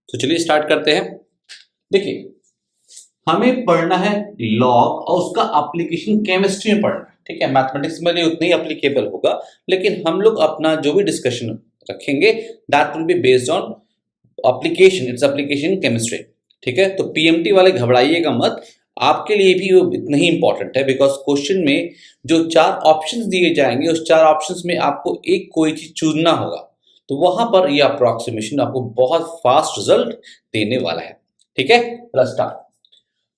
तो चलिए स्टार्ट करते हैं। देखिए, हमें पढ़ना है लॉग और उसका एप्लीकेशन केमिस्ट्री में पढ़ना है, ठीक है। मैथमेटिक्स में उतना ही एप्लीकेबल होगा, लेकिन हम लोग अपना जो भी डिस्कशन रखेंगे that will be based on application, its application chemistry, ठीक है। तो पीएमटी वाले घबराइएगा मत, आपके लिए भी वो इतना ही इंपॉर्टेंट है, बिकॉज क्वेश्चन में जो 4 ऑप्शंस दिए जाएंगे उस 4 ऑप्शंस में आपको एक कोई चीज चुनना होगा, तो वहां पर ये अप्रोक्सीमेशन आपको बहुत फास्ट रिजल्ट देने वाला है, ठीक है। Let's start.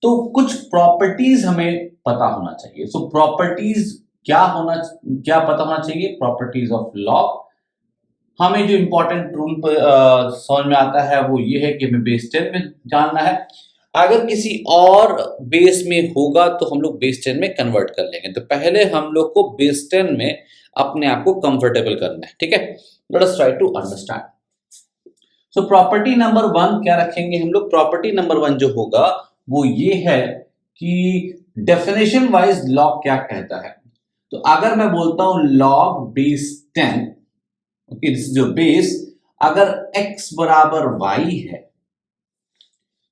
तो कुछ प्रॉपर्टीज हमें पता होना चाहिए। सो प्रॉपर्टीज क्या पता होना चाहिए? Properties of log. हमें जो इंपॉर्टेंट रूल समझ में आता है वो ये है कि हमें बेस 10 में जानना है। अगर किसी और बेस में होगा तो हम लोग बेस 10 में कन्वर्ट कर लेंगे। तो पहले हम लोग को बेस 10 में अपने आप को कंफर्टेबल करना है, ठीक है। Let us try to understand. So property number 1 क्या रखेंगे हम लोग? प्रॉपर्टी नंबर 1 जो होगा वो ये है कि डेफिनेशन वाइज लॉग क्या कहता है। तो अगर मैं बोलता हूं log base 10, okay, this is your base, अगर x बराबर y है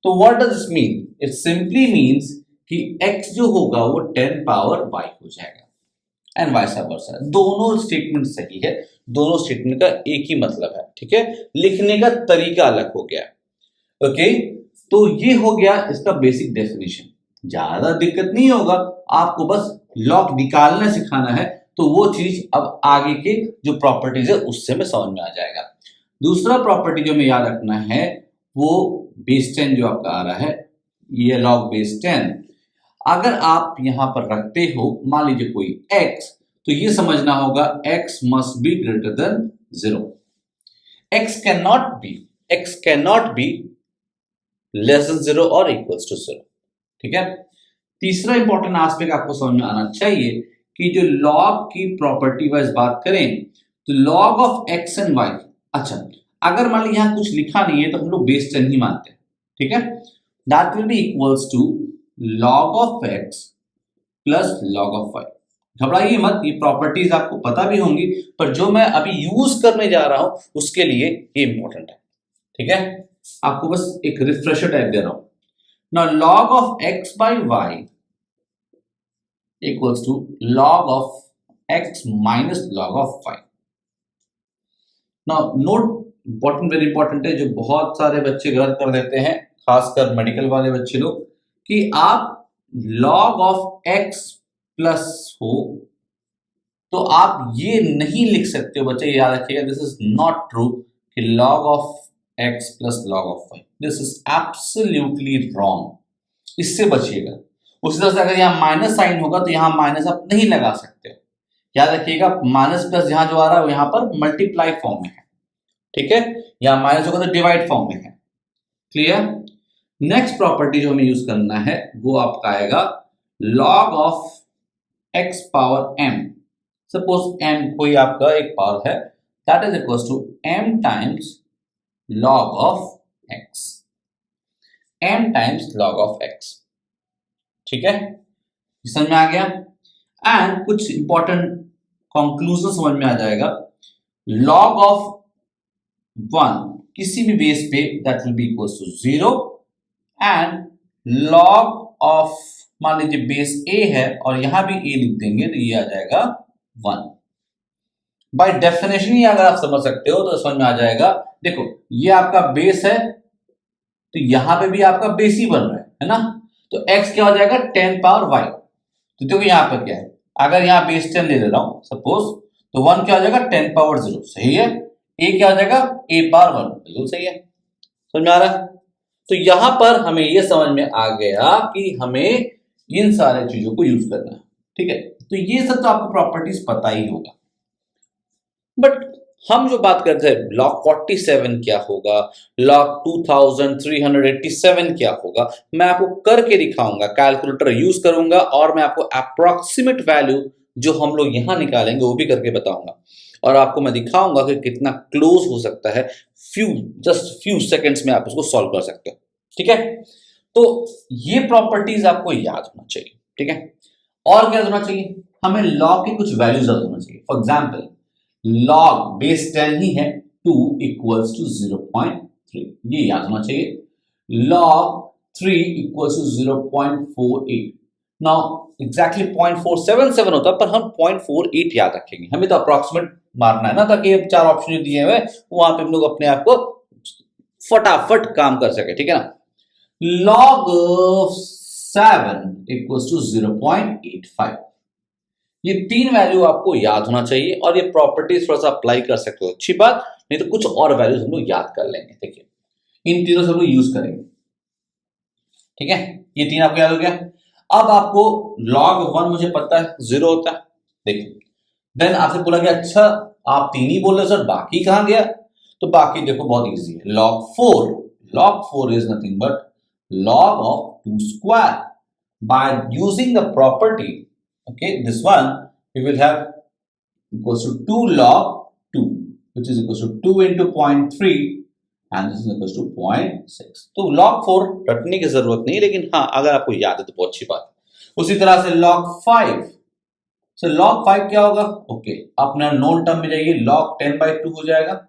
तो what does this mean? It simply means कि x जो होगा वो 10 पावर y हो जाएगा एंड वाइस वर्सा। दोनों स्टेटमेंट सही है, दोनों स्टेटमेंट का एक ही मतलब है, ठीक है। लिखने का तरीका अलग हो गया, ओके। तो ये हो गया इसका बेसिक डेफिनेशन। ज्यादा दिक्कत नहीं होगा, आपको बस लॉग निकालना सिखाना है, तो वो चीज अब आगे के जो प्रॉपर्टीज है उससे में समझ में आ जाएगा। दूसरा प्रॉपर्टी जो हमें याद रखना है वो बेस 10 जो आपका आ रहा है, ये लॉग बेस 10। अगर आप यहां पर रखते हो मान लीजिए कोई x, तो ये समझना होगा x must be greater than 0। x cannot be less than 0 और इक्वल्स टू 0, ठीक है। तीसरा इंपॉर्टेंट एस्पेक्ट आपको समझ में आना चाहिए कि जो लॉग की प्रॉपर्टी वाइज बात करें तो log of X and Y, अच्छा अगर मान लीजिए यहां कुछ लिखा नहीं है तो हम लोग बेस 10 ही मानते हैं, ठीक है। That will be equals to log of X plus log of Y. घबराइए मत, ये प्रॉपर्टीज आपको पता भी होंगी, पर जो मैं अभी यूज करने जा रहा हूं उसके लिए ये इंपॉर्टेंट है, ठीक है। आपको बस एक रिफ्रेशर टाइप दे रहा हूं। Now log of x by y equals to log of x minus log of y. Now note important, very important है, जो बहुत सारे बच्चे गलत कर देते हैं, खासकर मेडिकल वाले बच्चे लोग, कि आप log of x प्लस हो तो आप ये नहीं लिख सकते हो बच्चे, याद रखिएगा, दिस इज नॉट ट्रू कि log of x plus log of y, this is absolutely wrong, इससे बचिएगा। उसी तरह से अगर यहाँ माइनस साइन होगा तो यहाँ माइनस आप नहीं लगा सकते, याद रखिएगा माइनस प्लस यहाँ जो आ रहा है यहाँ पर मल्टीप्लाई फॉर्म में है, ठीक है। यहाँ माइनस होगा तो डिवाइड फॉर्म में है, क्लियर। नेक्स्ट प्रॉपर्टी जो हमें यूज करना है वो आपका आएगा log of X power m। Suppose m कोई आपका एक पावर है, that is equal to m times log of x, m times log of x, ठीक है, समझ में आ गया। एंड कुछ इंपॉर्टेंट कंक्लूजन समझ में आ जाएगा। लॉग ऑफ 1 किसी भी बेस पे that will be equal to 0 and log of मान लीजिए बेस a है और यहां भी a लिख देंगे तो ये आ जाएगा 1। बाय डेफिनेशन ही अगर आप समझ सकते हो तो समझ में आ जाएगा। देखो ये आपका बेस है तो यहां पे भी आपका बेस ही बन रहा है ना, तो x क्या हो जाएगा 10 पावर y। तो देखो यहां पर क्या है, अगर यहां बेस 10 ले रहा हूं सपोज, तो 1 क्या हो जाएगा 10 पावर 0, सही है। a क्या हो जाएगा a पावर 1, बिल्कुल सही है, समझ में आ रहा है। तो यहां पर हमें यह समझ में आ गया कि हमें इन सारे चीजों को यूज करना है, ठीक है। तो ये सब तो आपको प्रॉपर्टीज पता ही होगा, बट हम जो बात करते हैं लॉग 47 क्या होगा, लॉग 2387 क्या होगा, मैं आपको करके दिखाऊंगा, कैलकुलेटर यूज करूंगा और मैं आपको अप्रॉक्सीमेट वैल्यू जो हम लोग यहां निकालेंगे वो भी करके बताऊंगा, और आपको मैं दिखाऊंगा कि कितना क्लोज हो सकता है, जस्ट फ्यू सेकेंड्स में आप उसको सॉल्व कर सकते हो, ठीक है। तो ये प्रॉपर्टीज आपको याद होना चाहिए, ठीक है। और क्या होना चाहिए, हमें लॉग की कुछ वैल्यूज याद होना चाहिए। फॉर एग्जाम्पल लॉग बेस 10 ही है 2 इक्वल्स टू 0.6, 3, ये याद होना चाहिए। log 3 equal to 0.48। Now exactly 0.477 होता पर हम 0.48 याद रखेंगे, हमें तो अप्रोक्सीमेट मारना है ना, ताकि अब 4 ऑप्शन जो दिए हुए वहां पे हम लोग अपने आप को फटाफट काम कर सके, ठीक है ना। log 7 equal to 0.85। ये 3 वैल्यू आपको याद होना चाहिए और ये प्रॉपर्टीज थोड़ा सा अप्लाई कर सकते हो, अच्छी बात, नहीं तो कुछ और वैल्यूज हम लोग याद कर लेंगे। देखिए इन तीनों से हम लोग यूज करेंगे, ठीक है, ये 3 आपको याद हो गया। अब आपको log 1 मुझे पता है 0 होता है, देखिए देन आपसे बोला गया अच्छा आप 3 ही बोल रहे सर, बाकी कहां गया, तो बाकी देखो बहुत इजी है। log 4 is nothing but log of 2 square by using the property, okay, this one we will have equals to 2 log 2 which is equals to 2 into 0.3 and this is equals to 0.6। तो log 4 रटने की जरूरत नहीं, लेकिन हाँ अगर आपको याद है तो बहुत अच्छी बात है। उसी तरह से log 5, so log 5 क्या होगा, ओके अपना नोन टर्म में जाइए, log 10/2 हो जाएगा,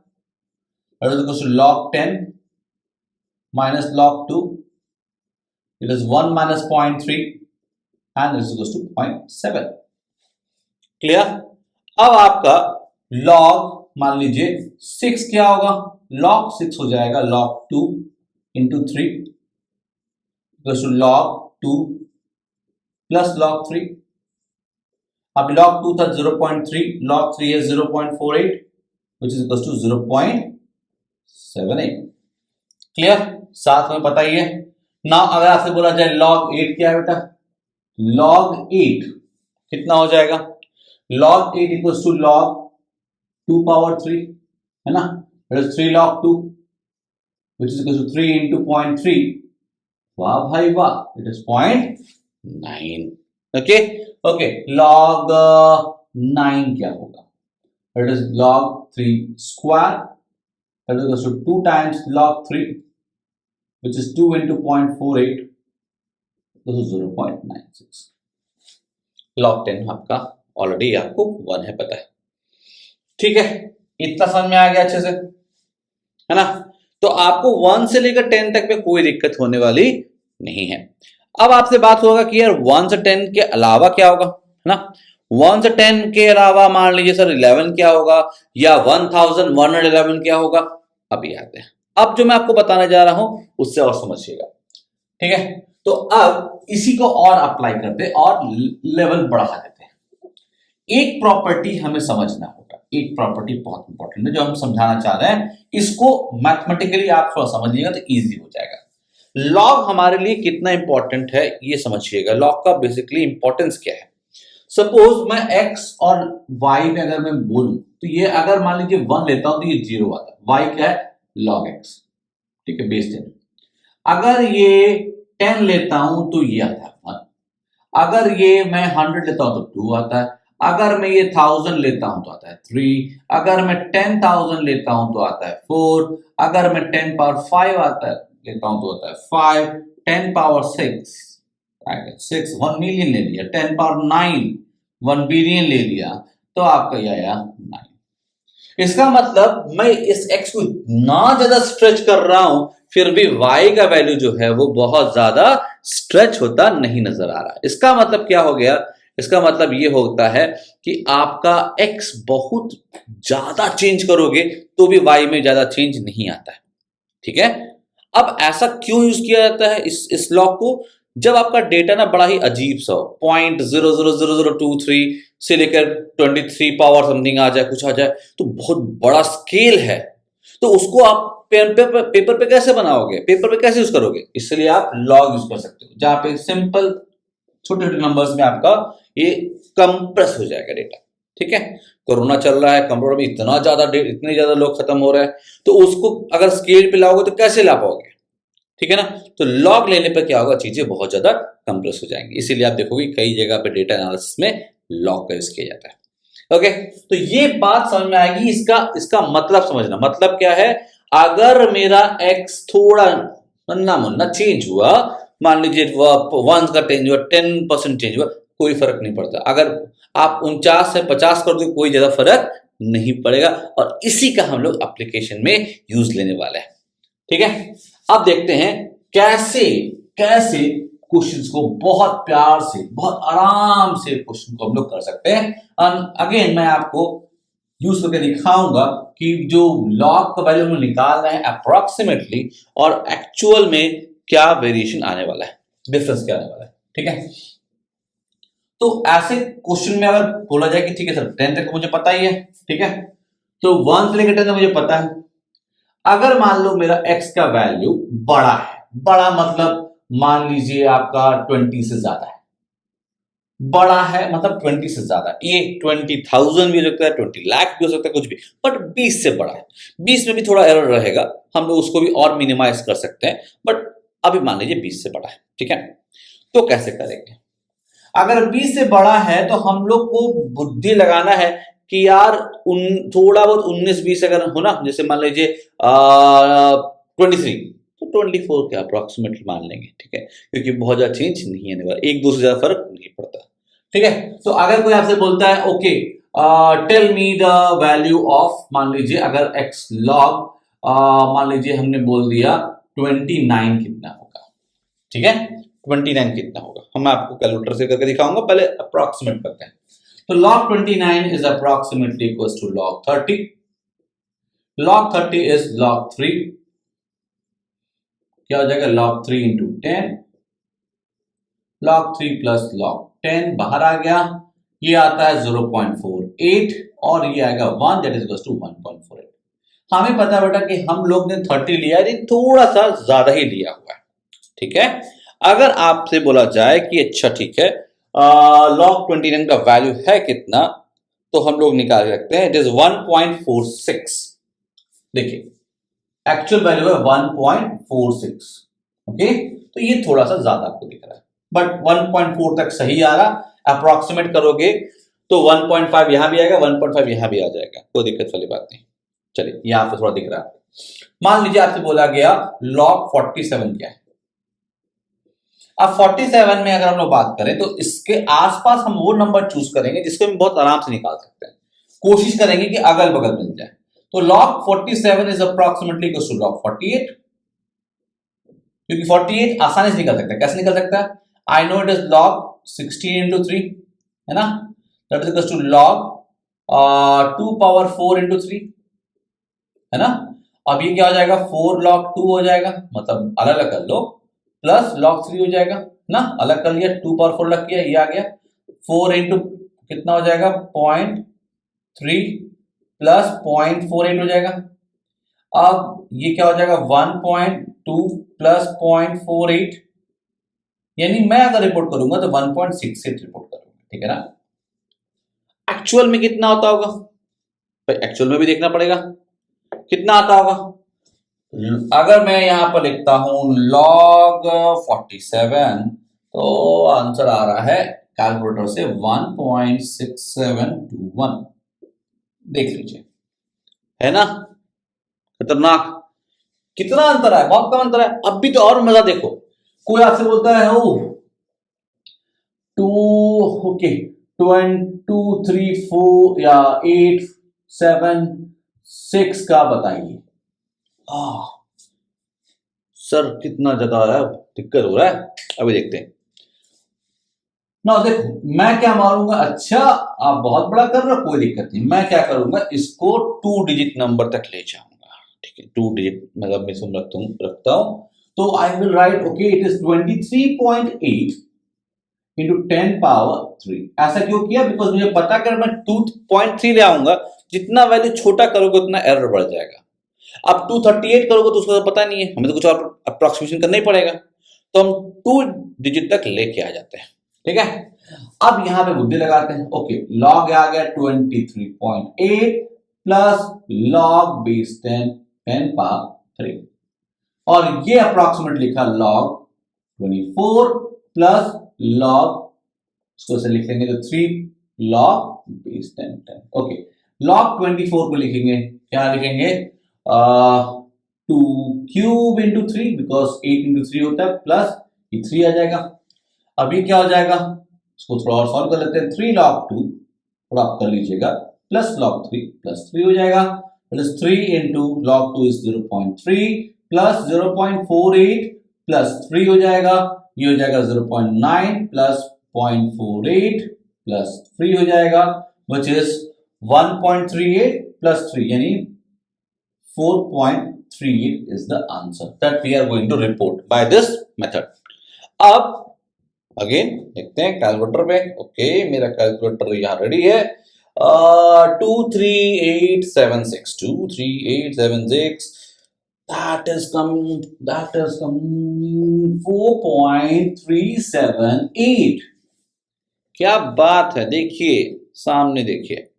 that is equals to log 10 minus log 2, it is 1 minus 0.3 and this is equals to 0.7। Clear. अब आपका log मान लीजिए 6 क्या होगा, log 6 हो जाएगा log 2 into 3 equals to log 2 plus log 3। अब log 2 था 0.3, log 3 है 0.48 which is equals to 0.78। Clear, साथ में बताइए ना। अगर आपसे बोला जाए log 8 क्या है बेटा, log 8 कितना हो जाएगा, log 8 equals to log 2 power 3 है ना, that is 3 log 2 which is equals to 3 into 0.3, वाह भाई वाह, it is 0.9। ओके log 9 क्या होगा, that is log 3 square that is equals to 2 times log 3 which is 2 into 0.48, this is 0.96। log 10 आपका already आपको 1 है पता है, ठीक है, इतना समझ में आ गया अच्छे से, है ना। तो आपको 1 से लेकर 10 तक में कोई दिक्कत होने वाली नहीं है। अब आपसे बात होगा कि यार 1 से 10 के अलावा क्या होगा, है ना। 1 से 10 के अलावा मान लीजिए सर 11 क्या होगा, या 1111 क्या होगा, अभी आते हैं। अब जो मैं आपको बताने जा रहा हूं उससे और समझिएगा, ठीक है। तो अब इसी को और अप्लाई करते और लेवल बढ़ा देते हैं। एक प्रॉपर्टी हमें समझना होगा, एक प्रॉपर्टी बहुत इंपॉर्टेंट है जो हम समझाना चाह रहे हैं, इसको मैथमेटिकली आप थोड़ा समझिएगा तो इजी हो जाएगा। लॉग हमारे लिए कितना इंपॉर्टेंट है ये समझिएगा। लॉग का बेसिकली इंपॉर्टेंस क्या है। सपोज मैं x और y में अगर मैं बोलूं तो ये अगर मान लीजिए 1 लेता हूं तो ये 0 आता है, y क्या है log x, ठीक है, बेस 10। अगर ये 10 लेता हूं तो ये आता है 1, अगर ये मैं 100 लेता हूं तो 2 आता है, अगर मैं ये 1000 लेता हूं तो आता है 3, अगर मैं 10,000 लेता हूं तो आता है 4, अगर मैं 10 पावर 5 आता है लेता हूं तो आता है 5, 10 पावर 6 1 मिलियन ले लिया, 10 पावर 9 1 बिलियन ले लिया, तो आपका ये आया 9। इसका मतलब मैं इस x को ना ज्यादा स्ट्रेच कर रहा हूं फिर भी y का वैल्यू जो है वो बहुत ज्यादा स्ट्रेच होता नहीं नजर आ रहा है। इसका मतलब क्या हो गया, इसका मतलब ये होता है कि आपका x बहुत ज्यादा चेंज करोगे तो भी y में ज्यादा चेंज नहीं आता है, ठीक है। अब ऐसा क्यों यूज किया जाता है इस लॉग को, जब आपका डेटा ना बड़ा ही अजीब सा हो, 0.00023 से लेकर 23 पावर समथिंग आ जाए, कुछ आ जाए, तो बहुत बड़ा स्केल है, तो उसको आप पेपर पे कैसे बनाओगे, पेपर पे कैसे यूज करोगे, इसलिए आप लॉग यूज कर सकते हो, जहां पे सिंपल छोटे छोटे नंबर्स में आपका ये कंप्रेस हो जाएगा डेटा, ठीक है। कोरोना चल रहा है, कंप्यूटर में इतने ज्यादा लोग खत्म हो रहे हैं, तो उसको अगर स्केल पे लाओगे तो कैसे ला पाओगे, ठीक है ना। तो लॉग लेने पर क्या होगा, चीजें बहुत ज्यादा कंप्रेस हो जाएंगी, इसीलिए आप देखोगे कई जगह पे डेटा एनालिसिस में लॉग का यूज किया जाता है। ओके, तो ये बात समझ में आएगी। इसका मतलब समझना, मतलब क्या है, अगर मेरा x थोड़ा नन्ना मुन्ना चेंज हुआ, मान लीजिए 1 का चेंज हुआ, 10% चेंज हुआ, कोई फर्क नहीं पड़ता। अगर आप 49 से 50 कर दो कोई ज्यादा फर्क नहीं पड़ेगा, और इसी का हम लोग एप्लीकेशन में यूज लेने वाले हैं। ठीक है, अब देखते हैं कैसे कैसे क्वेश्चंस को बहुत प्यार से, बहुत आराम से क्वेश्चन को हम लोग कर सकते हैं। अगेन मैं आपको यूज करके दिखाऊंगा कि जो लॉग का वैल्यू हम निकाल रहे हैं अप्रोक्सीमेटली और एक्चुअल में क्या वेरिएशन आने वाला है, डिफरेंस क्या आने वाला है। ठीक है, तो ऐसे क्वेश्चन में अगर बोला जाए कि ठीक है सर 10 तक मुझे पता ही है, ठीक है, तो 1 से लेकर 10 तक मुझे पता है। अगर मान लो मेरा x का वैल्यू बड़ा है, बड़ा मतलब मान लीजिए आपका 20 से ज्यादा है, बड़ा है मतलब 20 से ज्यादा, ये 20,000 भी हो सकता है, 20 लाख भी हो सकता है, कुछ भी, बट 20 से बड़ा है। 20 में भी थोड़ा एरर रहेगा, हम लोग उसको भी और मिनिमाइज कर सकते हैं, बट अभी मान लीजिए 20 से बड़ा है। ठीक है, तो कैसे करेंगे? अगर 20 से बड़ा है तो हम लोग को बुद्धि लगाना है कि यार थोड़ा बहुत 19-20 अगर हो ना, जैसे मान लीजिए 23, तो 24 के अप्रोक्सीमेटली मान लेंगे। ठीक है, क्योंकि बहुत ज्यादा चेंज नहीं आने वाला, एक दो से ज्यादा फर्क नहीं पड़ता। ठीक है, तो अगर कोई आपसे बोलता है okay tell me the value of, मान लीजिए अगर x log मान लीजिए हमने बोल दिया 29 कितना होगा। ठीक है, 29 कितना होगा, हम आपको कैलकुलेटर से करके दिखाऊंगा, पहले अप्रोक्सीमेट करते हैं। तो log 29 is approximately equals to log 30. Log 30 is log 3. क्या हो जाएगा? log 3 into 10. log 3 plus log 10 बाहर आ गया, ये आता है 0.48 और ये आएगा 1, that is equals to 1.48. हमें पता है बेटा कि हम लोग ने 30 लिया है, थोड़ा सा ज्यादा ही लिया हुआ है। ठीक है, अगर आपसे बोला जाए कि अच्छा ठीक है log 29 का वैल्यू है कितना, तो हम लोग निकाल सकते हैं, इट इज 1.46। देखिए एक्चुअल वैल्यू है 1.46। ओके, तो ये थोड़ा सा ज्यादा आपको दिख रहा है, बट 1.4 तक सही आ रहा। अप्रोक्सीमेट करोगे तो 1.5 यहां भी आएगा, 1.5 यहां भी आ जाएगा, कोई दिक्कत वाली बात नहीं। चलिए यहां पे थोड़ा दिख रहा है। मान लीजिए आपसे बोला गया log 47 क्या है। अब 47 में अगर हम लोग बात करें तो इसके आसपास हम वो नंबर चूज करेंगे जिसको हम बहुत आराम से निकाल सकते हैं, कोशिश करेंगे कि अगल बगल मिल जाए। तो log 47 is approximately equal to log 48, क्योंकि 48 आसानी से निकल सकता है। कैसे निकल सकता है? I know it is log 16 into 3, है ना, that is equal to log 2 power 4 into 3, है ना। अब ये क्या हो जाएगा? 4 log 2 हो जाएगा, मतलब अलग अलग कर लो, प्लस log 3 हो जाएगा ना, अलग कर लिया, 2 power 4 लग किया, ये आ गया 4 इंटू कितना हो जाएगा 0.3 प्लस 0.48 हो जाएगा। अब ये क्या हो जाएगा 1.2 प्लस 0.48, यानी मैं अगर रिपोर्ट करूंगा तो 1.68 रिपोर्ट करूंगा। ठीक है ना, एक्चुअल में कितना होता होगा? तो एक्चुअल में भी देखना पड़ेगा कितना आता होगा। अगर मैं यहां पर लिखता हूं log 47, तो आंसर आ रहा है कैलकुलेटर से 1.6721। देख लीजिए, है ना, खतरनाक। कितना अंतर है? बहुत कम अंतर है। अब भी तो और मजा देखो, कोई आपसे बोलता है ओ 2 ओके 2 3 4 या 8 7 6 का बताइए। सर कितना ज्यादा आ रहा है, दिक्कत हो रहा है। अभी देखते हैं ना, देखो मैं क्या मारूंगा, अच्छा आप बहुत बड़ा कर रहे हो, कोई दिक्कत नहीं, मैं क्या करूंगा इसको 2 डिजिट नंबर तक ले जाऊंगा। ठीक है, 2 डिजिट मतलब मैं इसमें रखता हूं, तो I will write okay it is 23.8 into 10 power 3। ऐसा क्यों किया? बिकॉज मुझे पता कर मैं 2.3 ले आऊंगा, जितना वैल्यू छोटा करोगे उतना एरर बढ़ जाएगा। अब 238 करोगे तो उसको तो पता नहीं है, हमें तो कुछ और अप्रोक्सीमेशन करना ही पड़ेगा, तो हम 2 डिजिट तक लेके आ जाते हैं। ठीक है, अब यहां पे बुद्धि लगाते हैं। ओके, लॉग आ गया 23.8 प्लस log बेस 10 पावर 3, और ये अप्रोक्सीमेट लिखा log 24 प्लस log, इसको से लिखेंगे तो 3 log बेस 10। ओके, log 24 को लिखेंगे, क्या लिखेंगे 2 क्यूब इंटू 3, बिकॉज 8 इंटू 3 होता है, प्लस ये 3 आ जाएगा। अभी क्या हो जाएगा, इसको थोड़ा और सॉल्व कर लेते हैं। 3 log 2 थोड़ा आप कर लीजिएगा, प्लस log 3 प्लस 3 हो जाएगा, plus 3 into log 2 is 0.3 plus 0.48 plus 3 हो जाएगा, ये हो जाएगा 0.9 प्लस 0.48 प्लस 3 हो जाएगा, विच इज 1.38 प्लस 3 यानी 4.38 is the answer that we are going to report by this method. अब अगेन देखते हैं कैलकुलेटर पे। ओके, मेरा कैलकुलेटर यहाँ रेडी है। 23876 that is coming 4.378। क्या बात है, देखिए सामने देखिए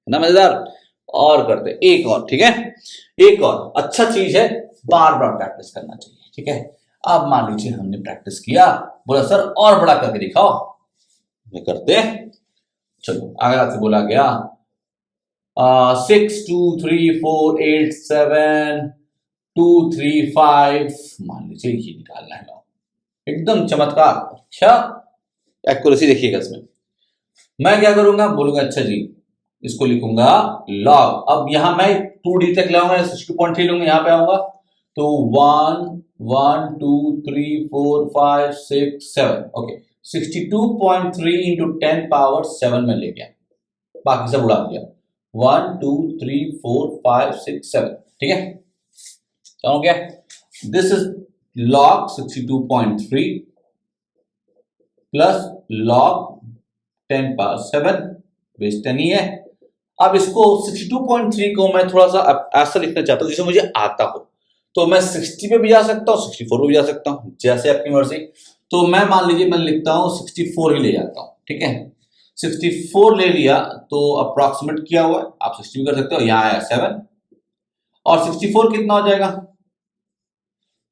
ना, मजेदार। और करते एक और, ठीक है, एक और अच्छा चीज है, बार बार प्रैक्टिस करना चाहिए, ठीक है। अब मान लीजिए हमने प्रैक्टिस किया, बोला सर और बड़ा करके दिखाओ, मैं करते हैं। चलो आगे से बोला गया 6 2 3 4 8 7 2 3 5, मान लीजिए ये निकालना है, एकदम चमत्कार। अच्छा एक्यूरेसी देखिएगा इसमें। मैं क्या करूंगा, बोलूंगा अच्छा जी इसको लिखूंगा लॉग। अब यहां मैं 2D तक लाऊंगा, 62.3 लूंगा, यहां पे आऊंगा तो 1 1 2 3 4 5 6 7, ओके 62.3 इंटू 10 पावर 7 में ले गया, बाकी सब उड़ा दिया। 1 2 3 4 5 6 7, ठीक है, हो गया। This is log 62.3 plus log 10 power 7, base 10 ही है। अब इसको 62.3 को मैं थोड़ा सा ऐसा लिखना चाहता हूं जिसे मुझे आता हो, तो मैं 60 पे भी जा सकता हूँ, 64 पे भी जा सकता हूँ, जैसे आपकी मर्जी। तो मैं मान लीजिए मैं लिखता हूँ 64 ही ले जाता हूँ, ठीक है। 64 ले लिया तो अप्रोक्सीमेट किया हुआ है, आप 60 भी कर सकते हो, यहाँ आया 7 और 64 कितना हो जाएगा,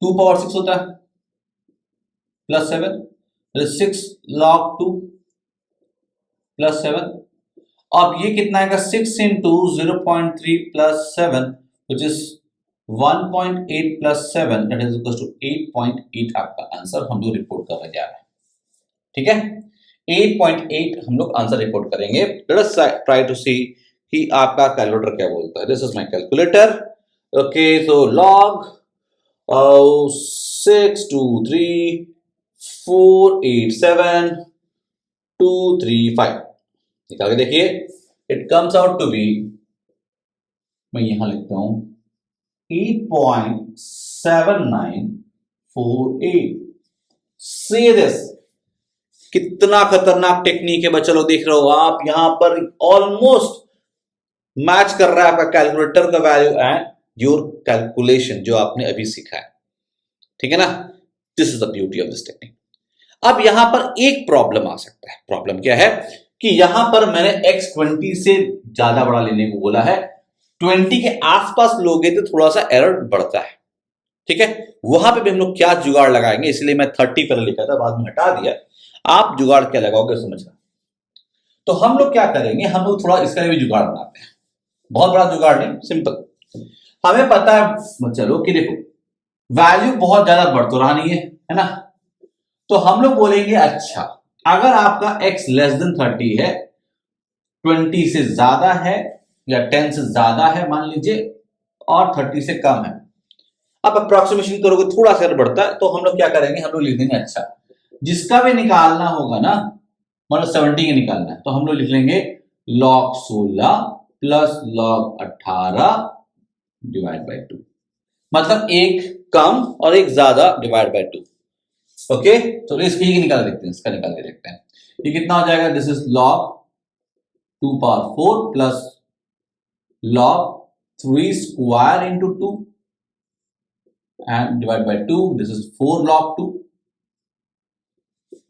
2 पावर 6 होता है प्लस 7, 6 log 2 प्लस 7। अब ये कितना आएगा, 6 into 0.3 plus 7 which is 1.8 plus 7 that is equal to 8.8 आपका आंसर हम लोग रिपोर्ट करने जा रहे हैं, ठीक है। 8.8 हम लोग आंसर रिपोर्ट करेंगे। लेट अस ट्राई टू सी कि आपका कैलकुलेटर क्या बोलता है। This is my calculator, okay. So log 6 2 3 4 8 7 2 3 5 निकाल के देखिए, it comes out to be, मैं यहां लिखता हूं 8.7948। से दिस कितना खतरनाक टेक्निक है बच्चों, देख रहे हो आप, यहां पर ऑलमोस्ट मैच कर रहा है आपका कैलकुलेटर का वैल्यू एंड योर कैलकुलेशन जो आपने अभी सीखा है, ठीक है ना। This is the beauty of this technique. अब यहां पर एक प्रॉब्लम आ सकता है। प्रॉब्लम क्या है कि यहां पर मैंने x 20 से ज्यादा बड़ा लेने को बोला है, 20 के आसपास लोगे तो थोड़ा सा एरर बढ़ता है, ठीक है। वहां पे भी हम लोग क्या जुगाड़ लगाएंगे, इसलिए मैं 30 पर लिखा था, बाद में हटा दिया। आप जुगाड़ क्या लगाओगे समझना। तो हम लोग क्या करेंगे, हम लोग थोड़ा इसका भी जुगाड़ बनाते हैं, बहुत बड़ा जुगाड़ नहीं, सिंपल। हमें पता है चलो कि देखो वैल्यू बहुत ज्यादा बढ़ तो रहा नहीं है ना, तो हम लोग बोलेंगे अच्छा अगर आपका x लेस देन 30 है, 20 से ज्यादा है या 10 से ज्यादा है मान लीजिए, और 30 से कम है, अब अप्रोक्सीमेशन करोगे थोड़ा सा बढ़ता है, तो हम लोग क्या करेंगे, हम लोग लिख देंगे अच्छा जिसका भी निकालना होगा ना, मतलब 70 का निकालना है, तो हम लोग लिख लेंगे log 16 plus log 18 divide by 2, मतलब एक कम और एक ज्यादा डिवाइड बाई 2, ओके। तो इसकी निकाल देखते हैं, इसका निकाल के देखते हैं ये कितना हो जाएगा। This is log 2 power 4 plus log 3 square into 2 and divide by 2, this is 4 log 2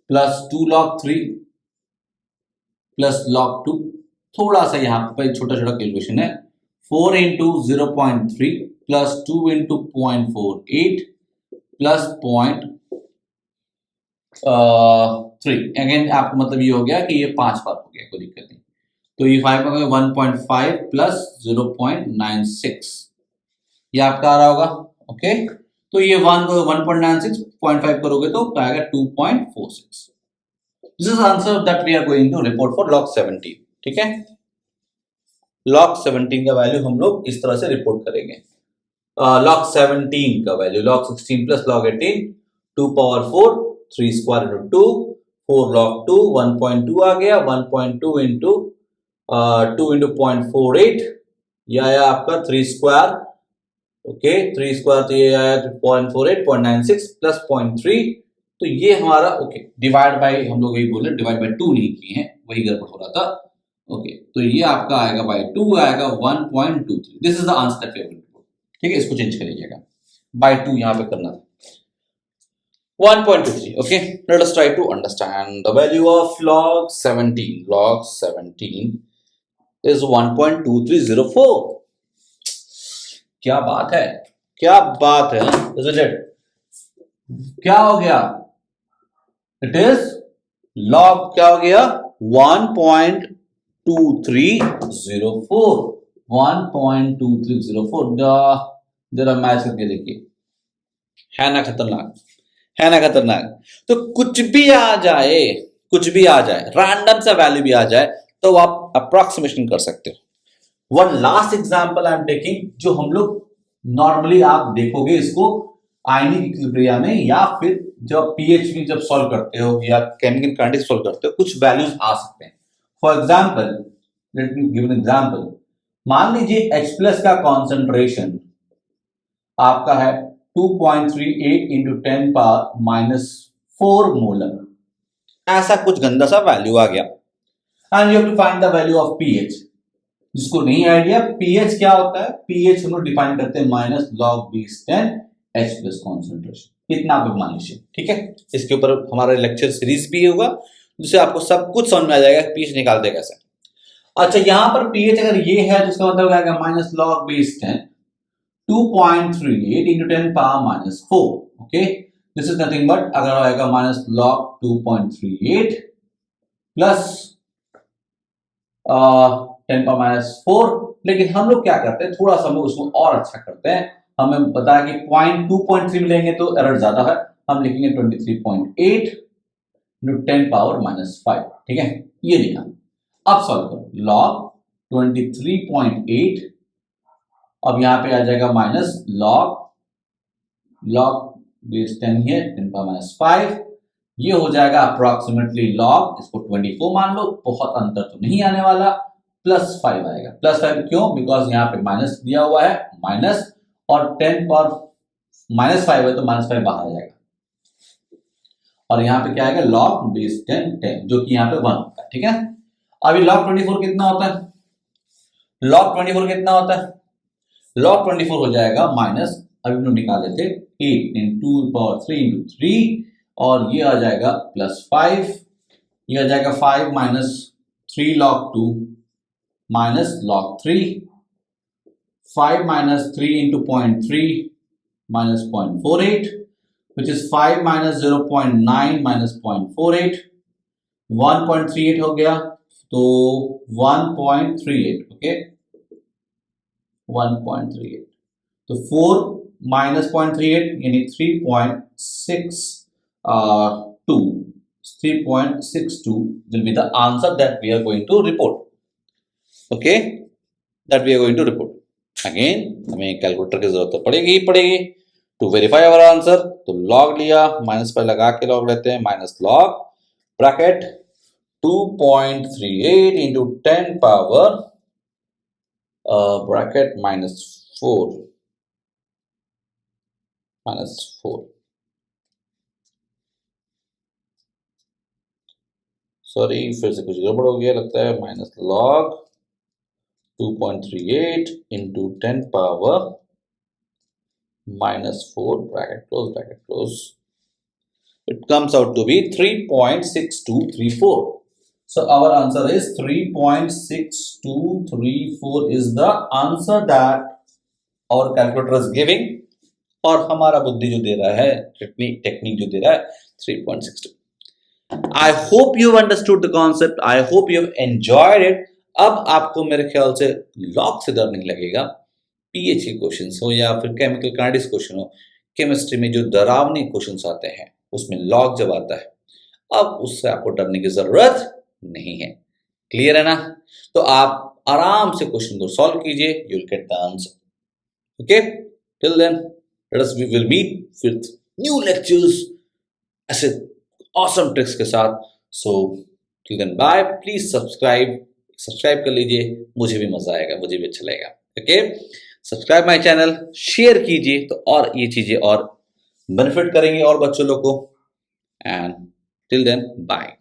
plus 2 log 3 plus log 2, थोड़ा सा यहां पर छोटा छोटा कैलकुलेशन है, 4 into 0.3 plus 2 into 0.48 plus 0.3, again आपको मतलब ये हो गया कि ये 5 बार हो गया, कोई दिक्कत नहीं। तो ये 5 हो गया 1.5 प्लस 0.96, ये आपका आ रहा होगा, ओके। तो ये 1 को 1.96 0.5 करोगे तो आएगा 2.46। This is answer that we are going to report for log 17, ठीक है। log 17 का वैल्यू हम लोग इस तरह से रिपोर्ट करेंगे, log 17 का value, log 16 plus log 18, 2 power 4, 3 square into 2, 4 log 2, 1.2 आ गया, 1.2 इंटू 2 इंटू 0.48, यह आया आपका 3 स्क्वायर, ओके 3 स्क्वायर तो ये आया 0.48, 0.96 प्लस 0.3, तो ये हमारा ओके डिवाइड बाय, हम लोग यही बोले डिवाइड बाय 2 नहीं किए हैं, वही गड़बड़ हो रहा था, ओके तो ये आपका आएगा बाय 2 आएगा 1.23, this is the answer that we have to put, ठीक है, इसको चेंज कर लीजिएगा, बाय 2 यहां पे करना था, 1.23, okay, let us try to understand the value of log 17. Log 17 is 1.2304. क्या बात है, क्या बात है, isn't it? क्या हो गया, it is log क्या हो गया 1.2304, 1.2304, जरा मैच करके देखिए, है ना खतरनाक, है ना खतरनाक। तो कुछ भी आ जाए, कुछ भी आ जाए, रैंडम सा वैल्यू भी आ जाए, तो आप अप्रोक्सीमेशन कर सकते हो। One last example I am taking, जो हम लोग नॉर्मली आप देखोगे इसको आयनिक इक्विलिब्रिया में, या फिर जब पीएच में जब सॉल्व करते हो या केमिकल काइनेटिक्स सॉल्व करते हो, कुछ वैल्यूज आ सकते हैं। For example, let me give an example, मान लीजिए H प्लस का कॉन्सेंट्रेशन आपका है 2.38 इंटू 10 पावर माइनस 4 मोलर, ऐसा कुछ गंदा सा वैल्यू आ गया, and you have to find the value of pH. जिसको नहीं आइडिया पीएच क्या होता है, पीएच हम लोग डिफाइन करते हैं minus log base 10 H plus concentration, इतना आप मान लीजिए, ठीक है। इसके ऊपर हमारा लेक्चर सीरीज भी होगा, जिससे आपको सब कुछ समझ में आ जाएगा पीएच निकालते कैसे। अच्छा, यहां पर पीएच अगर ये है तो इसका मतलब क्या है, minus log base 10 2.38 into 10 power minus 4, okay, this is nothing but अगर आएगा minus log 2.38 plus 10 power minus 4, लेकिन हम लोग क्या करते हैं, थोड़ा सा हम लोग उसको और अच्छा करते हैं, हमें पता है कि 2.3 मिलेंगे तो एरर ज्यादा है, हम लिखेंगे 23.8 into 10 power minus 5, ठीक है, ये लिखा। अब सॉल्व करो, log 23.8, अब यहां पे आ जाएगा माइनस लॉग बेस 10 है 10 पावर माइनस 5, ये हो जाएगा अप्रोक्सीमेटली लॉग, इसको 24 मान लो, बहुत अंतर तो नहीं आने वाला, प्लस 5 आएगा, प्लस 5 क्यों, बिकॉज यहाँ पे माइनस दिया हुआ है, माइनस और 10 पावर माइनस 5 है तो माइनस 5 बाहर आ जाएगा, और यहाँ पे क्या आएगा लॉग बेस 10 10, जो कि यहाँ पे 1 होता है, ठीक है। अभी लॉग 24 कितना होता है, लॉग 24 कितना होता है, log 24 हो जाएगा माइनस, अभी हम लोग निकाल लेते 8 इंटू पावर 3 इंटू 3, और ये आ जाएगा प्लस 5, ये आ जाएगा 5 minus 3 log 2 minus log 3, 5 minus 3 into 0.3 minus 0.48, which is 5 minus 0.9 minus 0.48, 1.38 हो गया, तो 1.38, ओके 1.38, तो 4 माइनस 0.38 यानी 3.62 will be the answer that we are going to report, okay, that we are going to report. Again हमें calculator की जरूरत तो पड़ेगी to verify our answer, तो log लिया, माइनस पर लगा के log लेते हैं, minus log bracket 2.38 into 10 power bracket minus 4 sorry, फिर से कुछ गड़बड़ हो गया लगता है, minus log 2.38 into 10 power minus 4 bracket close, it comes out to be 3.6234. So our answer is 3.6234 is the answer that our calculator is giving, और हमारा बुद्धि जो दे रहा है, टेक्निक जो दे रहा है 3.62. I hope you understood the concept. I hope you have enjoyed it. अब आपको मेरे ख्याल से लॉग से डर नहीं लगेगा, पीएच के क्वेश्चंस हो या फिर केमिकल काइनेटिक्स क्वेश्चन हो, केमिस्ट्री में जो डरावनी क्वेश्चंस आते हैं उसमें लॉग जब आता है, अब उससे आपको डरने की जरूरत नहीं है, क्लियर है ना। तो आप आराम से क्वेश्चन को सॉल्व कीजिए, you will get the answer, okay. Till then, we will meet with new lectures ऐसे awesome tricks के साथ. So till then, bye. Please subscribe कर लीजिए, मुझे भी मजा आएगा, मुझे भी अच्छा लगेगा. Okay, subscribe my channel, share कीजिए तो और ये चीजें और बेनिफिट करेंगे और बच्चों लोग को. And till then, bye.